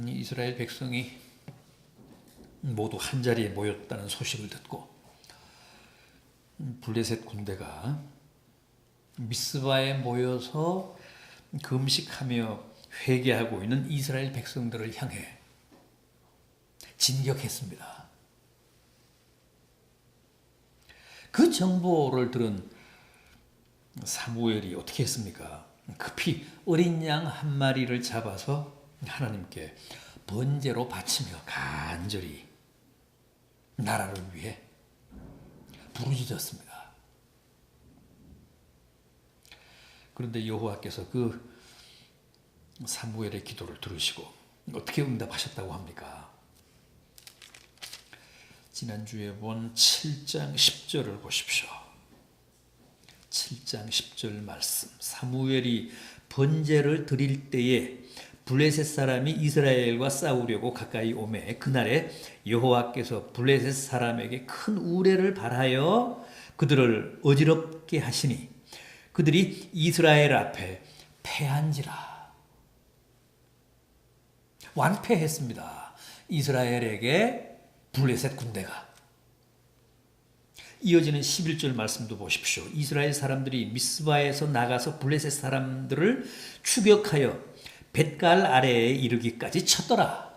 이스라엘 백성이 모두 한자리에 모였다는 소식을 듣고 블레셋 군대가 미스바에 모여서 금식하며 회개하고 있는 이스라엘 백성들을 향해 진격했습니다. 그 정보를 들은 사무엘이 어떻게 했습니까? 급히 어린 양 한 마리를 잡아서 하나님께 번제로 바치며 간절히 나라를 위해 부르짖었습니다. 그런데 여호와께서 그 사무엘의 기도를 들으시고 어떻게 응답하셨다고 합니까? 지난주에 본 7장 10절을 보십시오. 7장 10절 말씀. 사무엘이 번제를 드릴 때에 블레셋 사람이 이스라엘과 싸우려고 가까이 오매 그날에 여호와께서 블레셋 사람에게 큰 우레를 발하여 그들을 어지럽게 하시니 그들이 이스라엘 앞에 패한지라. 완패했습니다. 이스라엘에게 블레셋 군대가. 이어지는 11절 말씀도 보십시오. 이스라엘 사람들이 미스바에서 나가서 블레셋 사람들을 추격하여 벳갈 아래에 이르기까지 쳤더라.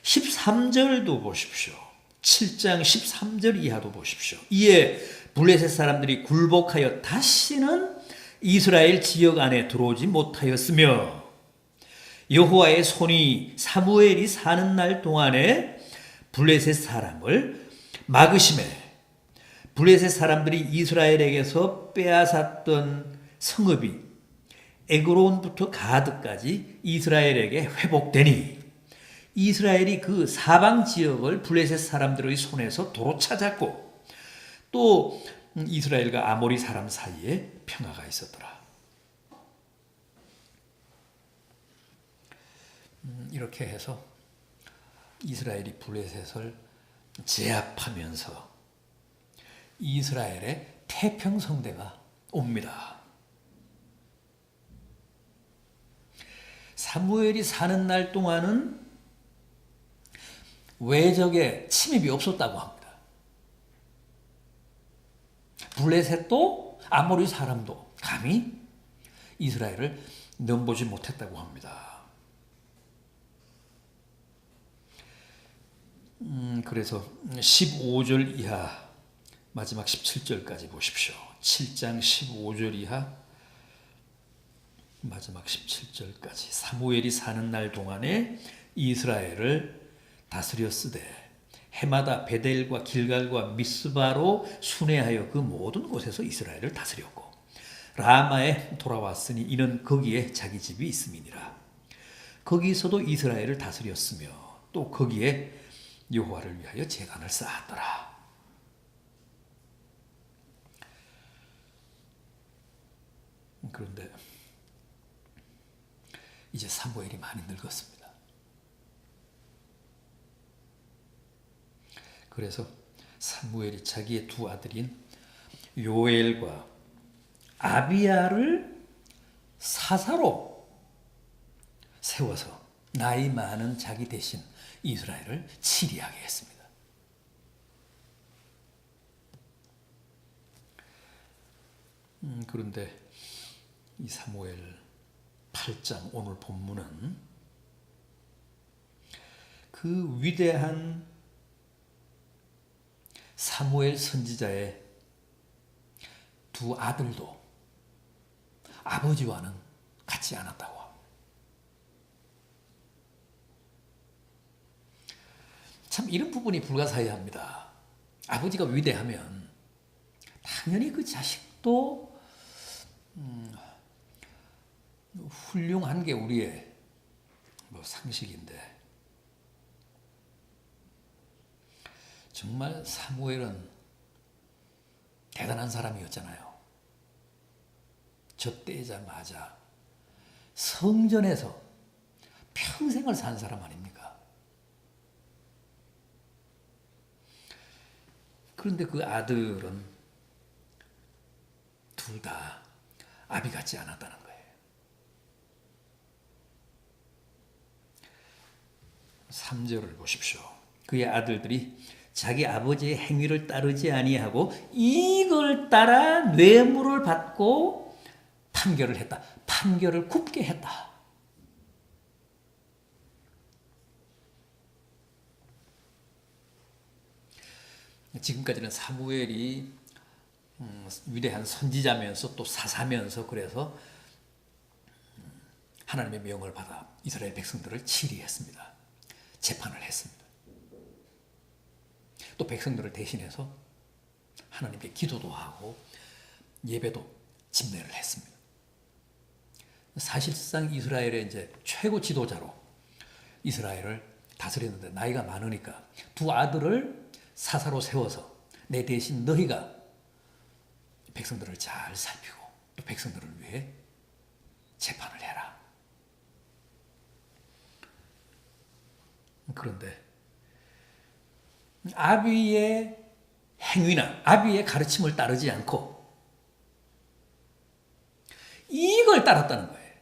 13절도 보십시오. 7장 13절 이하도 보십시오. 이에 블레셋 사람들이 굴복하여 다시는 이스라엘 지역 안에 들어오지 못하였으며 여호와의 손이 사무엘이 사는 날 동안에 블레셋 사람을 막으심에 블레셋 사람들이 이스라엘에게서 빼앗았던 성읍이 에그론부터 가드까지 이스라엘에게 회복되니 이스라엘이 그 사방 지역을 블레셋 사람들의 손에서 도로 찾았고 또 이스라엘과 아모리 사람 사이에 평화가 있었더라. 이렇게 해서 이스라엘이 블레셋을 제압하면서 이스라엘의 태평성대가 옵니다. 사무엘이 사는 날 동안은 외적의 침입이 없었다고 합니다. 블레셋도 아모리 사람도 감히 이스라엘을 넘보지 못했다고 합니다. 그래서 15절 이하 마지막 17절까지 보십시오. 7장 15절 이하 마지막 17절까지 사무엘이 사는 날 동안에 이스라엘을 다스렸으되 해마다 베델과 길갈과 미스바로 순회하여 그 모든 곳에서 이스라엘을 다스렸고 라마에 돌아왔으니 이는 거기에 자기 집이 있음이니라. 거기서도 이스라엘을 다스렸으며 또 거기에 여호와를 위하여 제단을 쌓았더라. 그런데 이제 사무엘이 많이 늙었습니다. 그래서 사무엘이 자기의 두 아들인 요엘과 아비야를 사사로 세워서 나이 많은 자기 대신 이스라엘을 치리하게 했습니다. 그런데 이 사무엘 8장 오늘 본문은 그 위대한 사무엘 선지자의 두 아들도 아버지와는 같지 않았다고 합니다. 참 이런 부분이 불가사의합니다. 아버지가 위대하면 당연히 그 자식도 훌륭한 게 우리의 상식인데 정말 사무엘은 대단한 사람이었잖아요. 젖대자마자 성전에서 평생을 산 사람 아닙니까? 그런데 그 아들은 둘 다 아비 같지 않았다는 거예요. 3절을 보십시오. 그의 아들들이 자기 아버지의 행위를 따르지 아니하고 이걸 따라 뇌물을 받고 판결을 했다. 판결을 굽게 했다. 지금까지는 사무엘이 위대한 선지자면서 또 사사면서 그래서 하나님의 명을 받아 이스라엘 백성들을 치리했습니다. 재판을 했습니다. 또 백성들을 대신해서 하나님께 기도도 하고 예배도 집례를 했습니다. 사실상 이스라엘의 이제 최고 지도자로 이스라엘을 다스렸는데 나이가 많으니까 두 아들을 사사로 세워서 내 대신 너희가 백성들을 잘 살피고 또 백성들을 위해 재판을 해라. 그런데 아비의 행위나 아비의 가르침을 따르지 않고 이익을 따랐다는 거예요.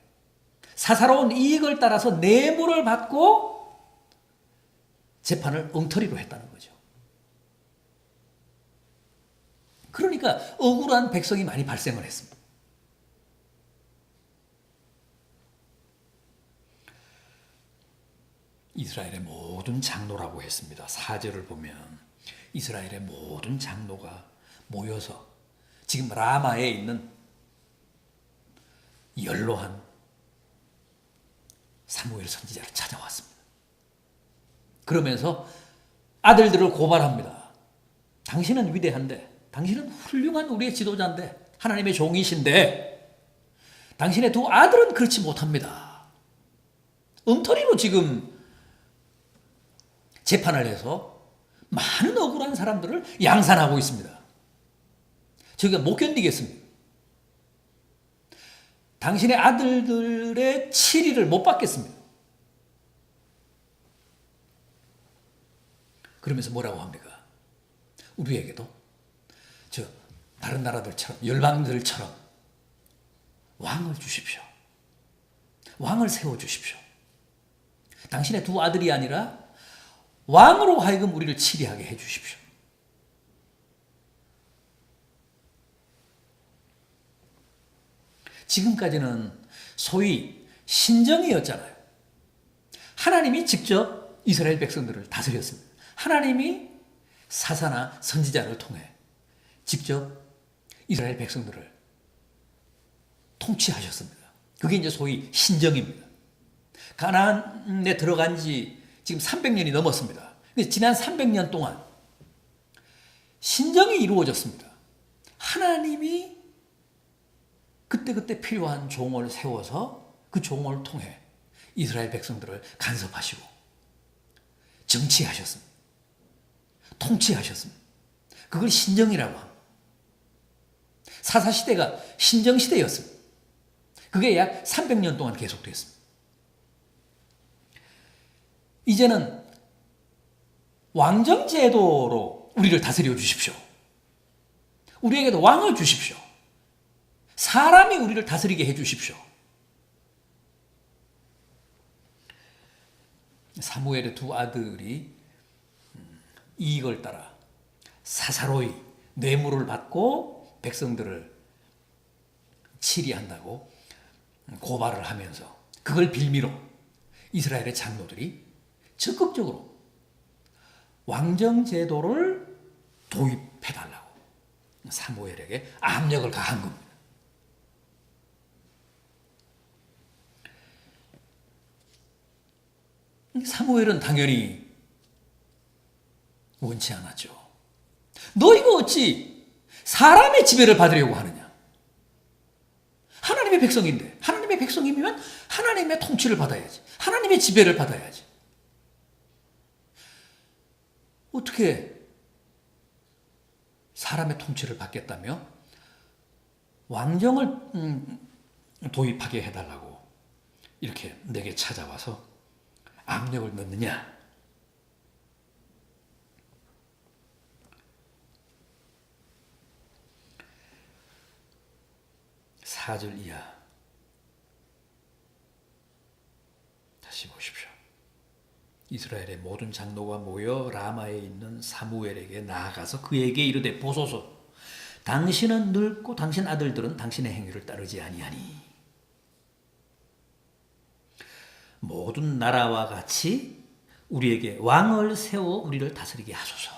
사사로운 이익을 따라서 뇌물을 받고 재판을 엉터리로 했다는 거죠. 그러니까 억울한 백성이 많이 발생을 했습니다. 이스라엘의 모든 장로라고 했습니다. 4절을 보면 이스라엘의 모든 장로가 모여서 지금 라마에 있는 연로한 사무엘 선지자를 찾아왔습니다. 그러면서 아들들을 고발합니다. 당신은 위대한데, 당신은 훌륭한 우리의 지도자인데, 하나님의 종이신데 당신의 두 아들은 그렇지 못합니다. 엉터리로 지금 재판을 해서 많은 억울한 사람들을 양산하고 있습니다. 저희가 못 견디겠습니다. 당신의 아들들의 치리를 못 받겠습니다. 그러면서 뭐라고 합니까? 우리에게도 저 다른 나라들처럼 열방들처럼 왕을 주십시오. 왕을 세워주십시오. 당신의 두 아들이 아니라 왕으로 하여금 우리를 치리하게 해주십시오. 지금까지는 소위 신정이었잖아요. 하나님이 직접 이스라엘 백성들을 다스렸습니다. 하나님이 사사나 선지자를 통해 직접 이스라엘 백성들을 통치하셨습니다. 그게 이제 소위 신정입니다. 가나안에 들어간 지 지금 300년이 넘었습니다. 지난 300년 동안 신정이 이루어졌습니다. 하나님이 그때그때 필요한 종을 세워서 그 종을 통해 이스라엘 백성들을 간섭하시고 정치하셨습니다. 통치하셨습니다. 그걸 신정이라고 합니다. 사사시대가 신정시대였습니다. 그게 약 300년 동안 계속됐습니다. 이제는 왕정제도로 우리를 다스려 주십시오. 우리에게도 왕을 주십시오. 사람이 우리를 다스리게 해 주십시오. 사무엘의 두 아들이 이익을 따라 사사로이 뇌물을 받고 백성들을 치리한다고 고발을 하면서 그걸 빌미로 이스라엘의 장로들이 적극적으로 왕정제도를 도입해달라고 사무엘에게 압력을 가한 겁니다. 사무엘은 당연히 원치 않았죠. 너희가 어찌 사람의 지배를 받으려고 하느냐? 하나님의 백성인데, 하나님의 백성이면 하나님의 통치를 받아야지. 하나님의 지배를 받아야지. 어떻게 사람의 통치를 받겠다며 왕정을 도입하게 해달라고 이렇게 내게 찾아와서 압력을 넣느냐? 4절 이하 다시 보십시오. 이스라엘의 모든 장로가 모여 라마에 있는 사무엘에게 나아가서 그에게 이르되 보소서 당신은 늙고 당신 아들들은 당신의 행위를 따르지 아니하니 모든 나라와 같이 우리에게 왕을 세워 우리를 다스리게 하소서.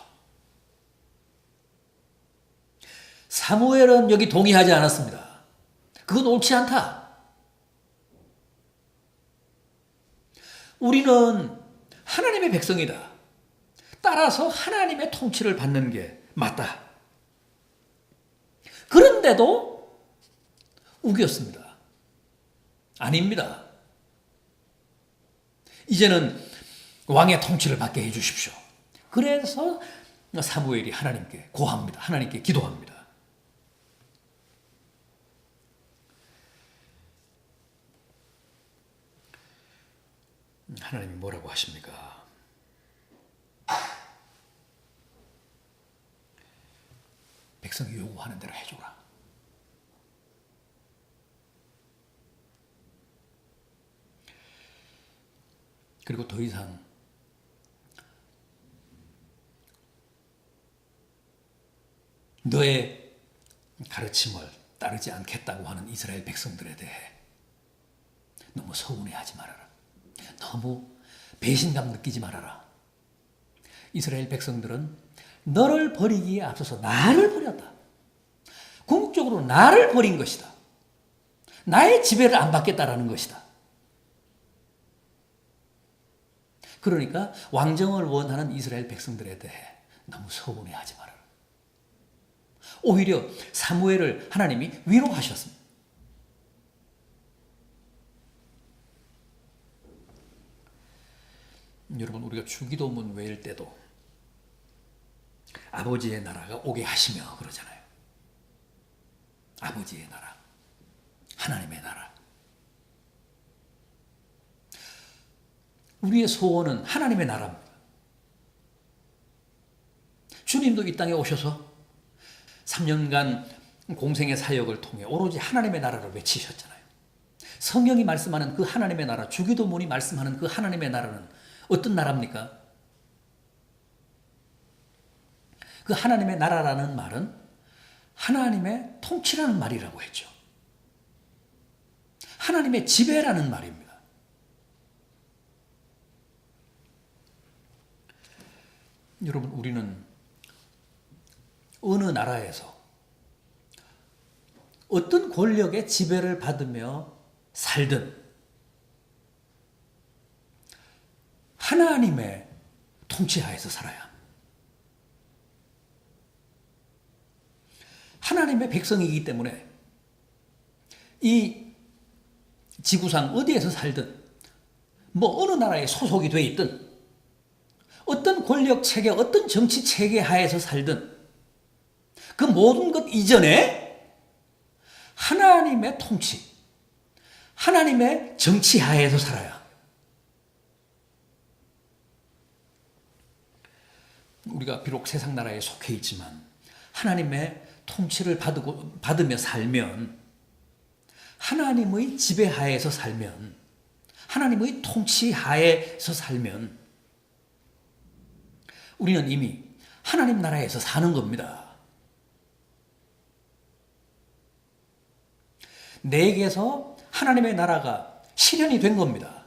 사무엘은 여기 동의하지 않았습니다. 그건 옳지 않다. 우리는 하나님의 백성이다. 따라서 하나님의 통치를 받는 게 맞다. 그런데도 우겼습니다. 아닙니다. 이제는 왕의 통치를 받게 해 주십시오. 그래서 사무엘이 하나님께 고합니다. 하나님께 기도합니다. 하나님이 뭐라고 하십니까? 백성이 요구하는 대로 해줘라. 그리고 더 이상 너의 가르침을 따르지 않겠다고 하는 이스라엘 백성들에 대해 너무 서운해하지 말아라. 너무 배신감 느끼지 말아라. 이스라엘 백성들은 너를 버리기에 앞서서 나를 버렸다. 궁극적으로 나를 버린 것이다. 나의 지배를 안 받겠다라는 것이다. 그러니까 왕정을 원하는 이스라엘 백성들에 대해 너무 서운해하지 말아라. 오히려 사무엘을 하나님이 위로하셨습니다. 여러분, 우리가 주기도문 외일 때도 아버지의 나라가 오게 하시며 그러잖아요. 아버지의 나라, 하나님의 나라. 우리의 소원은 하나님의 나라입니다. 주님도 이 땅에 오셔서 3년간 공생의 사역을 통해 오로지 하나님의 나라를 외치셨잖아요. 성경이 말씀하는 그 하나님의 나라, 주기도문이 말씀하는 그 하나님의 나라는 어떤 나라입니까? 그 하나님의 나라라는 말은 하나님의 통치라는 말이라고 했죠. 하나님의 지배라는 말입니다. 여러분, 우리는 어느 나라에서 어떤 권력의 지배를 받으며 살든 하나님의 통치하에서 살아야 합니다. 하나님의 백성이기 때문에 이 지구상 어디에서 살든 뭐 어느 나라에 소속이 돼 있든 어떤 권력 체계, 어떤 정치 체계 하에서 살든 그 모든 것 이전에 하나님의 통치, 하나님의 정치 하에서 살아야 합니다. 우리가 비록 세상 나라에 속해 있지만 하나님의 통치를 받으며 살면, 하나님의 지배하에서 살면, 하나님의 통치하에서 살면 우리는 이미 하나님 나라에서 사는 겁니다. 내게서 하나님의 나라가 실현이 된 겁니다.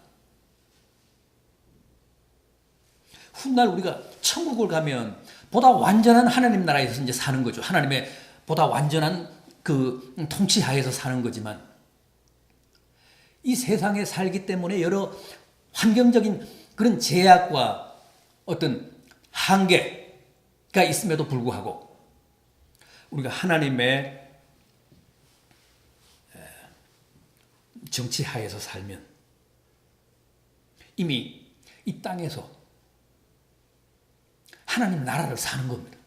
훗날 우리가 천국을 가면 보다 완전한 하나님 나라에서 이제 사는 거죠. 하나님의 보다 완전한 그 통치하에서 사는 거지만 이 세상에 살기 때문에 여러 환경적인 그런 제약과 어떤 한계가 있음에도 불구하고 우리가 하나님의 정치하에서 살면 이미 이 땅에서 하나님 나라를 사는 겁니다.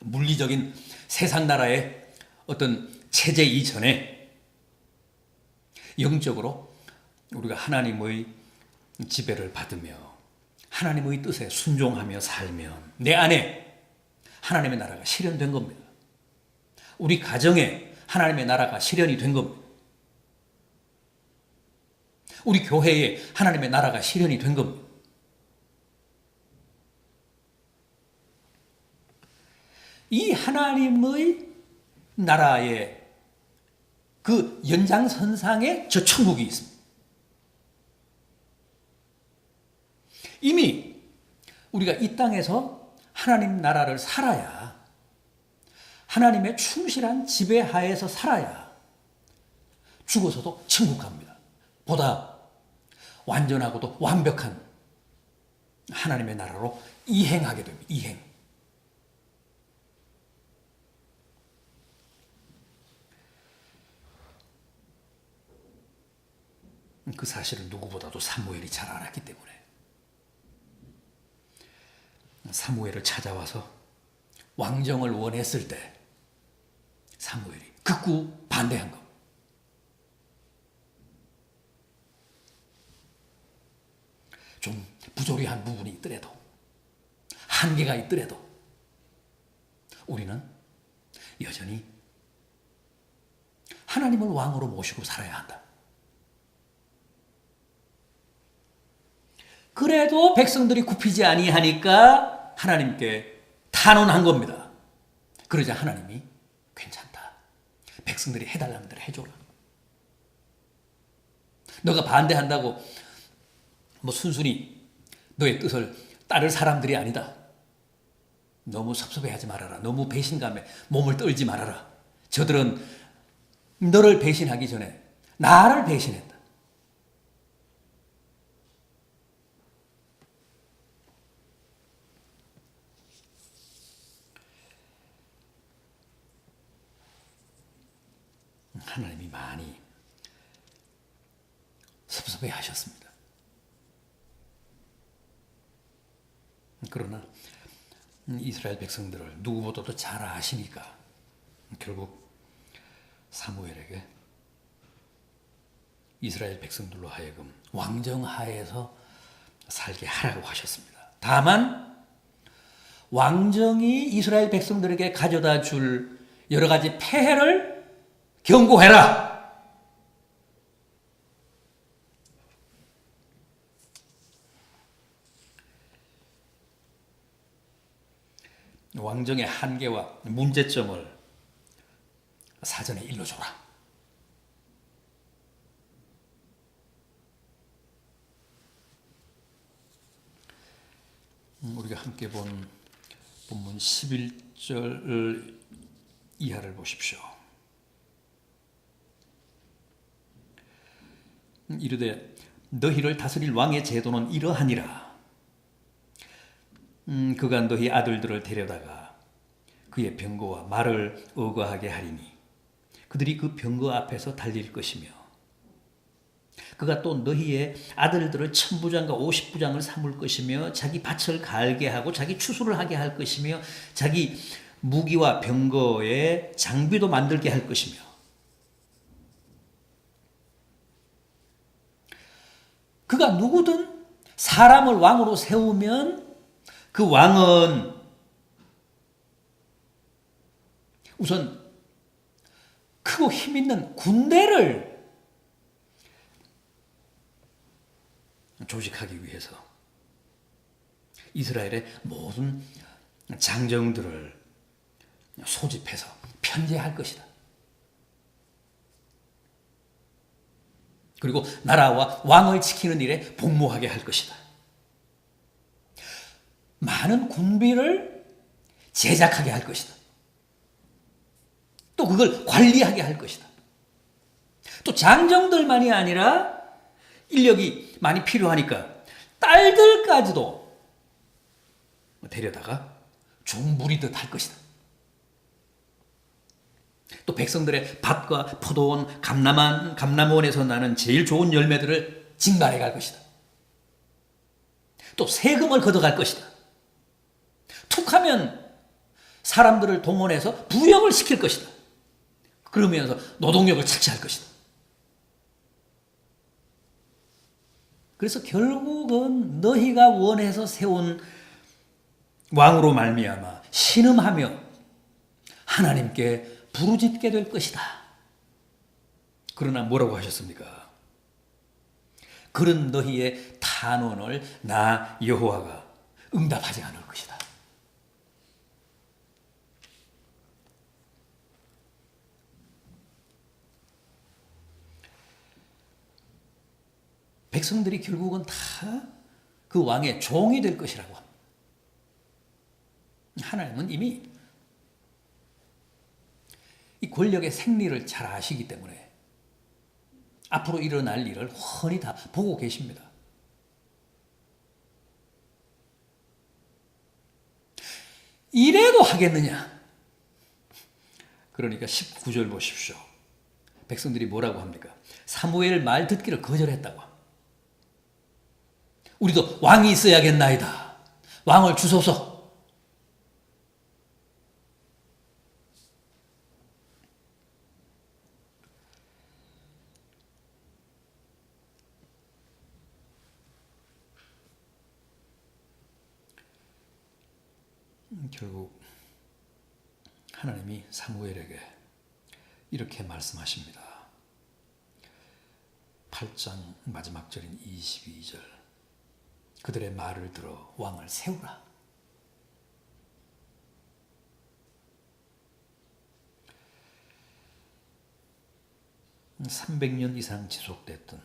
물리적인 세상 나라의 어떤 체제 이전에 영적으로 우리가 하나님의 지배를 받으며 하나님의 뜻에 순종하며 살면 내 안에 하나님의 나라가 실현된 겁니다. 우리 가정에 하나님의 나라가 실현이 된 겁니다. 우리 교회에 하나님의 나라가 실현이 된 겁니다. 이 하나님의 나라의 그 연장선상에 저 천국이 있습니다. 이미 우리가 이 땅에서 하나님 나라를 살아야, 하나님의 충실한 지배하에서 살아야 죽어서도 천국 갑니다. 보다 완전하고도 완벽한 하나님의 나라로 이행하게 됩니다. 이행. 그 사실을 누구보다도 사무엘이 잘 알았기 때문에 사무엘을 찾아와서 왕정을 원했을 때 사무엘이 극구 반대한 것. 좀 부조리한 부분이 있더라도, 한계가 있더라도 우리는 여전히 하나님을 왕으로 모시고 살아야 한다. 그래도 백성들이 굽히지 아니하니까 하나님께 탄원한 겁니다. 그러자 하나님이 괜찮다. 백성들이 해달라는 대로 해줘라. 너가 반대한다고 뭐 순순히 너의 뜻을 따를 사람들이 아니다. 너무 섭섭해하지 말아라. 너무 배신감에 몸을 떨지 말아라. 저들은 너를 배신하기 전에 나를 배신했다. 하나님이 많이 섭섭해 하셨습니다. 그러나 이스라엘 백성들을 누구보다도 잘 아시니까 결국 사무엘에게 이스라엘 백성들로 하여금 왕정하에서 살게 하라고 하셨습니다. 다만 왕정이 이스라엘 백성들에게 가져다 줄 여러 가지 폐해를 경고해라. 왕정의 한계와 문제점을 사전에 일러줘라. 우리가 함께 본 본문 11절 이하를 보십시오. 이르되 너희를 다스릴 왕의 제도는 이러하니라. 그가 너희 아들들을 데려다가 그의 병거와 말을 어거하게 하리니 그들이 그 병거 앞에서 달릴 것이며 그가 또 너희의 아들들을 1000부장과 50부장을 삼을 것이며 자기 밭을 갈게 하고 자기 추수를 하게 할 것이며 자기 무기와 병거의 장비도 만들게 할 것이며 그가 누구든 사람을 왕으로 세우면 그 왕은 우선 크고 힘있는 군대를 조직하기 위해서 이스라엘의 모든 장정들을 소집해서 편제할 것이다. 그리고 나라와 왕을 지키는 일에 복무하게 할 것이다. 많은 군비를 제작하게 할 것이다. 또 그걸 관리하게 할 것이다. 또 장정들만이 아니라 인력이 많이 필요하니까 딸들까지도 데려다가 종부리듯 할 것이다. 또 백성들의 밭과 포도원, 감람원에서 나는 제일 좋은 열매들을 징발해 갈 것이다. 또 세금을 걷어갈 것이다. 툭하면 사람들을 동원해서 부역을 시킬 것이다. 그러면서 노동력을 착취할 것이다. 그래서 결국은 너희가 원해서 세운 왕으로 말미암아 신음하며 하나님께 부르짖게 될 것이다. 그러나 뭐라고 하셨습니까? 그런 너희의 탄원을 나 여호와가 응답하지 않을 것이다. 백성들이 결국은 다 그 왕의 종이 될 것이라고 합니다. 하나님은 이미 이 권력의 생리를 잘 아시기 때문에 앞으로 일어날 일을 훤히 다 보고 계십니다. 이래도 하겠느냐? 그러니까 19절 보십시오. 백성들이 뭐라고 합니까? 사무엘 말 듣기를 거절했다고 합니다. 우리도 왕이 있어야겠나이다. 왕을 주소서. 결국 하나님이 사무엘에게 이렇게 말씀하십니다. 8장 마지막 절인 22절. 그들의 말을 들어 왕을 세우라. (300년) 이상 지속됐던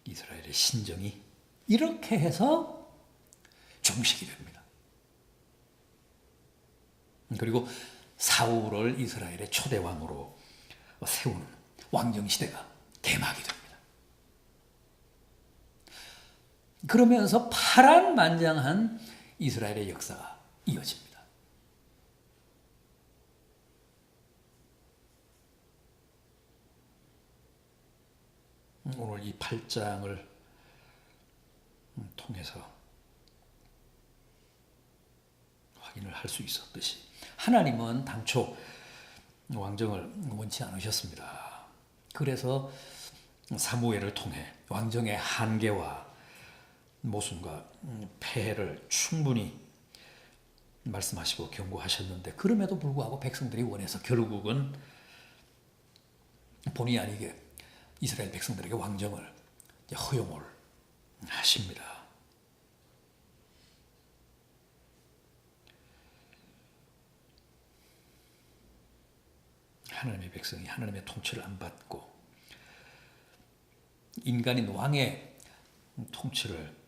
이스라엘의 신정이 이렇게 해서 종식이 됩니다. 그리고 사울을 이스라엘의 초대왕으로 세우는 왕정시대가 개막이 됩니다. 그러면서 파란만장한 이스라엘의 역사가 이어집니다. 오늘 이 8장을 통해서 확인을 할 수 있었듯이 하나님은 당초 왕정을 원치 않으셨습니다. 그래서 사무엘을 통해 왕정의 한계와 모순과 폐해를 충분히 말씀하시고 경고하셨는데 그럼에도 불구하고 백성들이 원해서 결국은 본의 아니게 이스라엘 백성들에게 왕정을 허용을 하십니다. 하나님의 백성이 하나님의 통치를 안 받고 인간인 왕의 통치를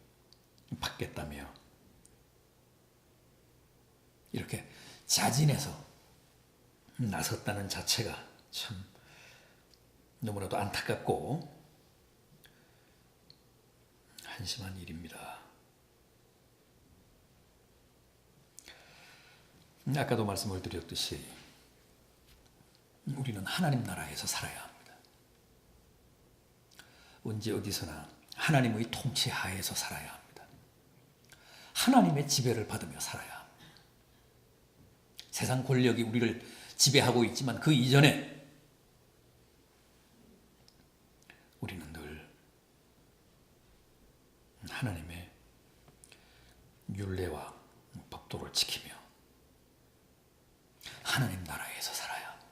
받겠다며 이렇게 자진해서 나섰다는 자체가 참 너무나도 안타깝고 한심한 일입니다. 아까도 말씀을 드렸듯이 우리는 하나님 나라에서 살아야 합니다. 언제 어디서나 하나님의 통치 하에서 살아야 합니다. 하나님의 지배를 받으며 살아야 합니다. 세상 권력이 우리를 지배하고 있지만 그 이전에 우리는 늘 하나님의 율례와 법도를 지키며 하나님 나라에서 살아야 합니다.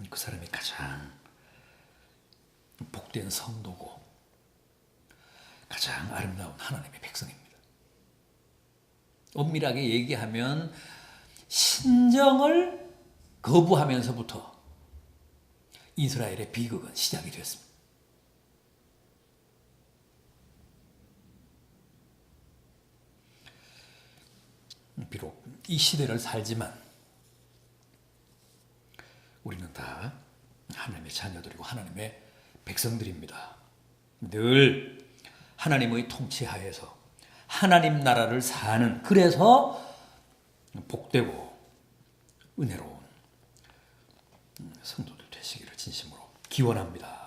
그 사람이 가장 복된 성도고 가장 아름다운 하나님의 백성입니다. 엄밀하게 얘기하면 신정을 거부하면서부터 이스라엘의 비극은 시작이 됐습니다. 비록 이 시대를 살지만 우리는 다 하나님의 자녀들이고 하나님의 백성들입니다. 늘 하나님의 통치 하에서 하나님 나라를 사는, 그래서 복되고 은혜로운 성도들 되시기를 진심으로 기원합니다.